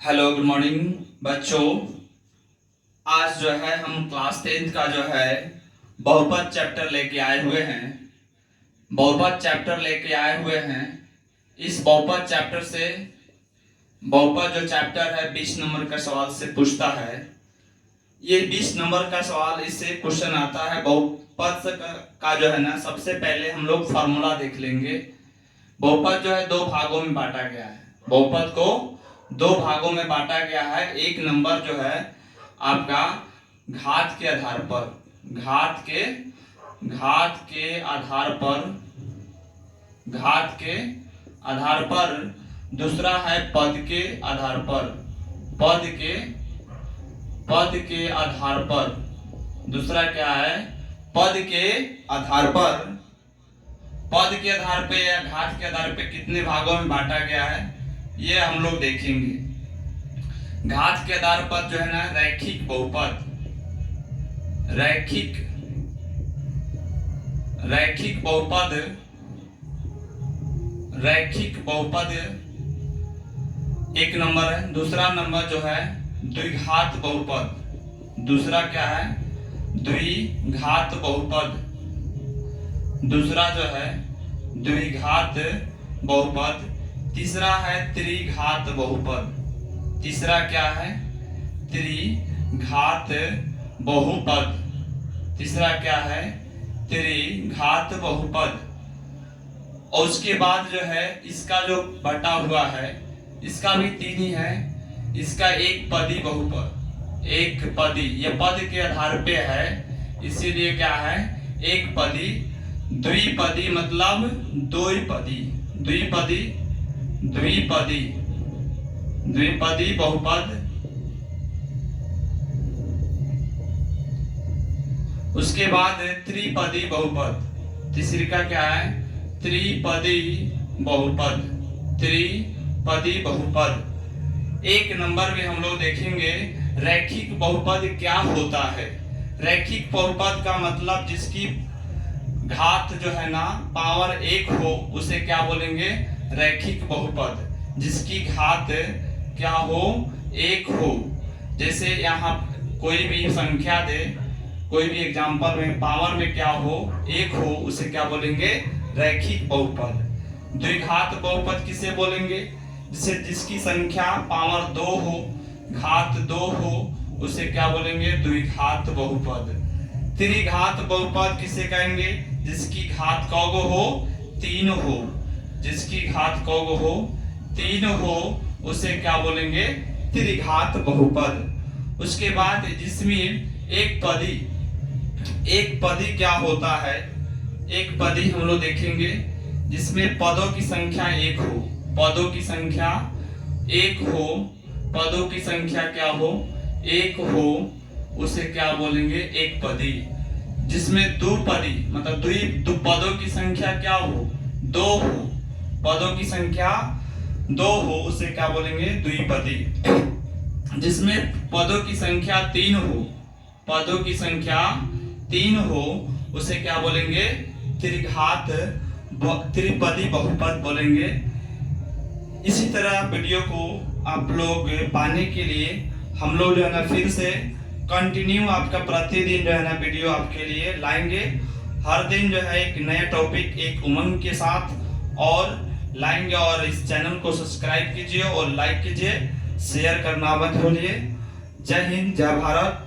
Hello good morning बच्चों। आज जो है हम क्लास 10th का जो है बहुपद चैप्टर लेके आए हुए हैं। बहुपद चैप्टर लेके आए हुए हैं। इस बहुपद चैप्टर से बहुपद जो चैप्टर है 20 नंबर का सवाल से पूछता है। ये 20 नंबर का सवाल, इससे क्वेश्चन आता है बहुपद का जो है ना। सबसे पहले हम लोग फार्मूला देख लेंगे। बहुपद जो है दो भागों में बांटा गया है। बहुपद को दो भागों में बांटा गया है। एक नंबर जो है आपका घात के आधार पर, घात के आधार पर। दूसरा है पद के आधार पर, पद के आधार पर। दूसरा क्या है? पद के आधार पर। पद के आधार पे या घात के आधार पे कितने भागों में बांटा गया है ये हम लोग देखेंगे। घात के आधार पर जो है ना रैखिक बहुपद, रैखिक बहुपद एक नंबर है। दूसरा नंबर जो है द्विघात बहुपद। दूसरा क्या है? द्विघात बहुपद। दूसरा जो है द्विघात बहुपद। तीसरा है त्रिघात बहुपद। तीसरा क्या है? त्रिघात बहुपद। तीसरा क्या है? त्रिघात बहुपद। और उसके बाद जो है इसका जो बटा हुआ है इसका भी तीन ही है। इसका एक पदी बहुपद, एक पदी, ये पद के आधार पे है इसीलिए क्या है? एक पदी। द्विपदी मतलब द्विपदी, द्विपदी, द्विपदी, द्विपदी बहुपद। उसके बाद त्रिपदी बहुपद। तीसरी का क्या है? त्रिपदी बहुपद, त्रिपदी बहुपद। एक नंबर में हम लोग देखेंगे रैखिक बहुपद क्या होता है। रैखिक बहुपद का मतलब जिसकी घात जो है ना पावर एक हो उसे क्या बोलेंगे? रैखिक बहुपद। जिसकी घात क्या हो? एक हो। जैसे यहाँ कोई भी संख्या दे, कोई भी एग्जांपल में पावर में क्या हो? एक हो, उसे क्या बोलेंगे? रैखिक बहुपद। द्विघात बहुपद किसे बोलेंगे? जिसकी संख्या पावर दो हो, घात दो हो, उसे क्या बोलेंगे? द्विघात बहुपद। त्रिघात बहुपद किसे कहेंगे? जिसकी घात कौगो हो? तीन हो। जिसकी घात कौगो हो? तीन हो, उसे क्या बोलेंगे? त्रिघात बहुपद। उसके बाद जिसमें एक पदी क्या होता है? एक पदी हम लोग देखेंगे जिसमें पदों की संख्या एक हो, पदों की संख्या एक हो, पदों की संख्या क्या हो? एक हो, उसे क्या बोलेंगे? एक पदी। जिसमें दो पदी मतलब दो पदों की संख्या क्या हो? दो हो, पदों की संख्या दो हो, उसे क्या बोलेंगे? द्विपदी। जिसमें पदों की संख्या तीन हो, पदों की संख्या तीन हो, उसे क्या बोलेंगे? त्रिपदी बहुपद बोलेंगे। इसी तरह वीडियो को आप लोग पाने के लिए हम लोग जो है ना फिर से कंटिन्यू आपका प्रतिदिन जो है ना वीडियो आपके लिए लाएंगे। हर दिन जो है एक नया टॉपिक एक उमंग के साथ और लाएंगे। और इस चैनल को सब्सक्राइब कीजिए और लाइक कीजिए, शेयर करना मत भूलिए। जय हिंद, जय भारत।